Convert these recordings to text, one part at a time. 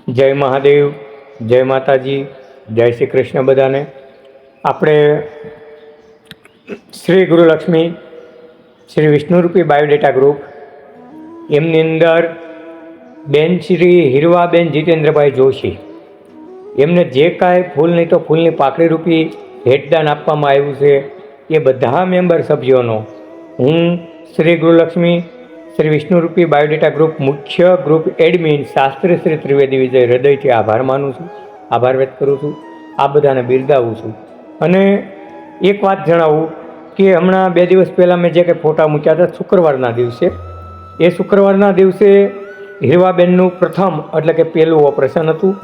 જય મહાદેવ, જય માતાજી, જય શ્રી કૃષ્ણ બધાને. આપણે શ્રી ગુરુલક્ષ્મી શ્રી વિષ્ણુરૂપી બાયોડેટા ગ્રુપ એમની અંદર બેન શ્રી હીરવાબેન જીતેન્દ્રભાઈ જોશી એમને જે કાંઈ ફૂલ નહીં તો ફૂલની પાકડી રૂપી ભેટદાન આપવામાં આવ્યું છે એ બધા મેમ્બર સભ્યોનો હું શ્રી ગુરુલક્ષ્મી શ્રી વિષ્ણુરૂપી બાયોડેટા ગ્રુપ મુખ્ય ગ્રુપ એડમિન શાસ્ત્રી શ્રી ત્રિવેદી વિજય હૃદયથી આભાર માનું છું, આભાર વ્યક્ત કરું છું. આ બધાને બિરદાવું છું. અને એક વાત જણાવું કે હમણાં 2 દિવસ પહેલાં મેં જે કંઈ ફોટા મૂક્યા હતા શુક્રવારના દિવસે, એ શુક્રવારના દિવસે હીરવાબેનનું પ્રથમ એટલે કે પહેલું ઓપરેશન હતું.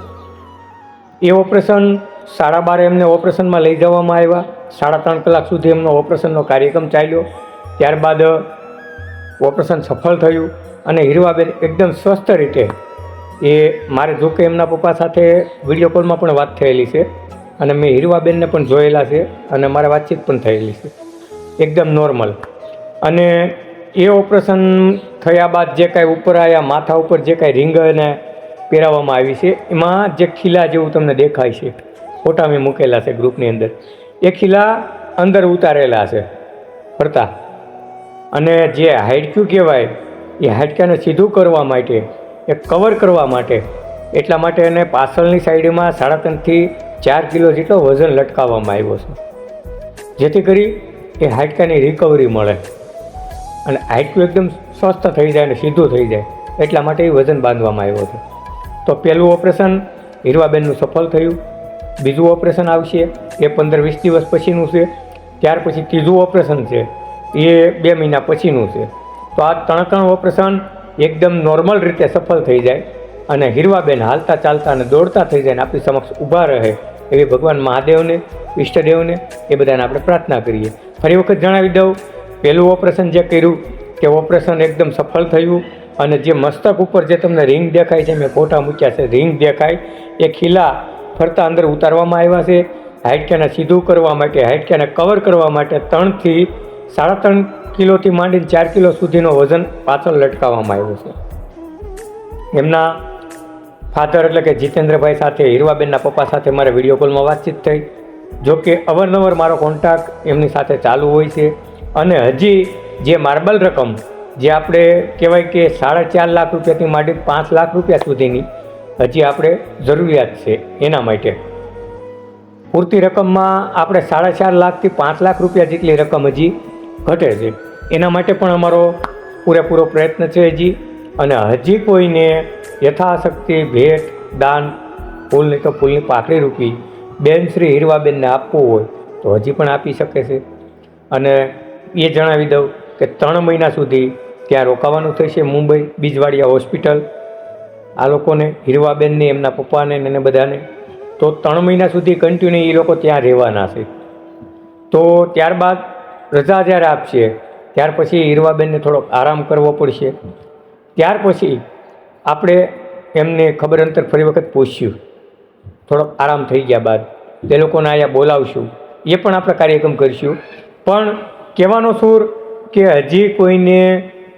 એ ઓપરેશન 12:30 એમને ઓપરેશનમાં લઈ જવામાં આવ્યા. 3.5 કલાક સુધી એમનો ઓપરેશનનો કાર્યક્રમ ચાલ્યો. ત્યારબાદ ઓપરેશન સફળ થયું અને હીરવાબેન એકદમ સ્વસ્થ રીતે, એ મારે જો કે એમના પપ્પા સાથે વિડીયો કોલમાં પણ વાત થયેલી છે અને મેં હીરવાબેનને પણ જોયેલા છે અને મારે વાતચીત પણ થયેલી છે, એકદમ નોર્મલ. અને એ ઓપરેશન થયા બાદ જે કાંઈ ઉપર આવ્યા, માથા ઉપર જે કાંઈ રિંગ એને પહેરાવવામાં આવી છે, એમાં જે ખીલા જેવું તમને દેખાય છે, ફોટા મેં મૂકેલા છે ગ્રુપની અંદર, એ ખીલા અંદર ઉતારેલા છે ફરતા. અને જે હાડક્યું કહેવાય એ હાડકાને સીધું કરવા માટે, એ કવર કરવા માટે, એટલા માટે એને પાછળની સાઈડમાં 3.5 થી 4 કિલો જેટલો વજન લટકાવવામાં આવ્યો છે, જેથી કરી એ હાડકાની રિકવરી મળે અને હાડકું એકદમ સ્વસ્થ થઈ જાય અને સીધું થઈ જાય, એટલા માટે એ વજન બાંધવામાં આવ્યો છે. તો પહેલું ઓપરેશન હીરવાબેનનું સફળ થયું. બીજું ઓપરેશન આવશે એ 15-20 દિવસ પછીનું છે. ત્યાર પછી ત્રીજું ઓપરેશન છે એ 2 મહિના પછીનું છે. તો આ 3 ઓપરેશન એકદમ નોર્મલ રીતે સફળ થઈ જાય અને હીરવાબેન હાલતા ચાલતા અને દોડતા થઈ જાય અને આપણી સમક્ષ ઊભા રહે એવી ભગવાન મહાદેવને, ઈષ્ટદેવને એ બધાને આપણે પ્રાર્થના કરીએ. ફરી વખત જણાવી દઉં, પહેલું ઓપરેશન જે કર્યું તે ઓપરેશન એકદમ સફળ થયું અને જે મસ્તક ઉપર જે તમને રિંગ દેખાય છે, મેં ફોટા મૂક્યા છે, રિંગ દેખાય એ ખીલા ફરતા અંદર ઉતારવામાં આવ્યા છે. હાડકાને સીધું કરવા માટે, હાડકાને કવર કરવા માટે 3 થી 3.5 કિલોથી માંડીને 4 કિલો સુધીનો વજન પાછળ લટકાવવામાં આવ્યો છે. એમના ફાધર એટલે કે જીતેન્દ્રભાઈ સાથે, હીરવાબેનના પપ્પા સાથે મારે વિડીયો કોલમાં વાતચીત થઈ. જો કે અવારનવાર મારો કોન્ટેક્ટ એમની સાથે ચાલુ હોય છે અને હજી જે માર્બલ રકમ જે આપણે કહેવાય કે 4.5 લાખ રૂપિયાથી માંડી 5 લાખ રૂપિયા સુધીની હજી આપણે જરૂરિયાત છે. એના માટે પૂરતી રકમમાં આપણે 4.5 લાખથી 5 લાખ રૂપિયા જેટલી રકમ હજી ઘટે છે. એના માટે પણ અમારો પૂરેપૂરો પ્રયત્ન છે હજી. અને હજી કોઈને યથાશક્તિ ભેટ, દાન, ફૂલ નહીં તો ફૂલની પાકડી રૂપી બેન શ્રી હીરવાબેનને આપવું હોય તો હજી પણ આપી શકે છે. અને એ જણાવી દઉં કે 3 મહિના સુધી ત્યાં રોકાવાનું થશે મુંબઈ બીજવાડિયા હોસ્પિટલ. આ લોકોને, હીરવાબેનને, એમના પપ્પાને અને બધાને, તો 3 મહિના સુધી કન્ટિન્યુ એ લોકો ત્યાં રહેવાના છે. તો ત્યારબાદ રજા જ્યારે આપશે ત્યાર પછી હીરવાબેનને થોડોક આરામ કરવો પડશે. ત્યાર પછી આપણે એમને ખબર અંતર ફરી વખત પૂછ્યું, થોડોક આરામ થઈ ગયા બાદ તે લોકોને અહીંયા બોલાવશું, એ પણ આપણે કાર્યક્રમ કરીશું. પણ કહેવાનો સુર કે હજી કોઈને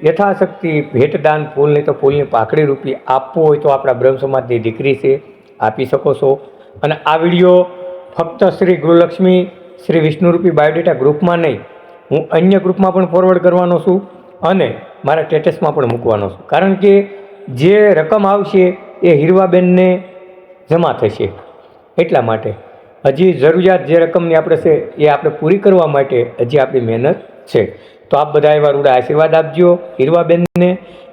યથાશક્તિ ભેટદાન, ફૂલ નહીં તો ફૂલની પાકડી રૂપી આપવું હોય તો આપણા બ્રહ્મ સમાજની દીકરી છે, આપી શકો છો. અને આ વિડીયો ફક્ત શ્રી ગૃહલક્ષ્મી શ્રી વિષ્ણુરૂપી બાયોડેટા ગ્રુપમાં નહીં, હું અન્ય ગ્રુપમાં પણ ફોરવર્ડ કરવાનો છું અને મારા સ્ટેટસમાં પણ મૂકવાનો છું. કારણ કે જે રકમ આવશે એ હીરવાબેનને જમા થશે, એટલા માટે હજી જરૂરિયાત જે રકમની આપણે છે એ આપણે પૂરી કરવા માટે હજી આપણી મહેનત છે. તો આપ બધા એવા રૂડા આશીર્વાદ આપજો હીરવાબેનને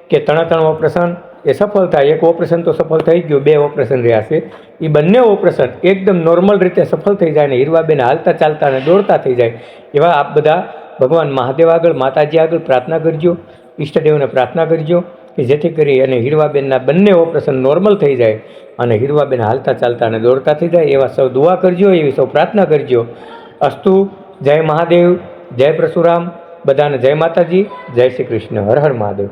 કે 3 ઓપરેશન એ સફળ થાય. એક ઓપરેશન તો સફળ થઈ ગયું, 2 ઓપરેશન રહ્યા છે, એ બંને ઓપરેશન એકદમ નોર્મલ રીતે સફળ થઈ જાય અને હીરવાબેન હાલતા ચાલતા અને દોડતા થઈ જાય એવા આપ બધા ભગવાન મહાદેવ આગળ, માતાજી આગળ પ્રાર્થના કરજો, ઈષ્ટદેવને પ્રાર્થના કરજો કે જેથી કરી અને હીરવાબેનના બંને ઓપરેશન નોર્મલ થઈ જાય અને હીરવાબેન હાલતા ચાલતા અને દોડતા થઈ જાય એવા સૌ દુઆ કરજો, એવી સૌ પ્રાર્થના કરજો. અસ્તુ. જય મહાદેવ, જય પરશુરામ, બધાને જય માતાજી, જય શ્રી કૃષ્ણ, હર હર મહાદેવ.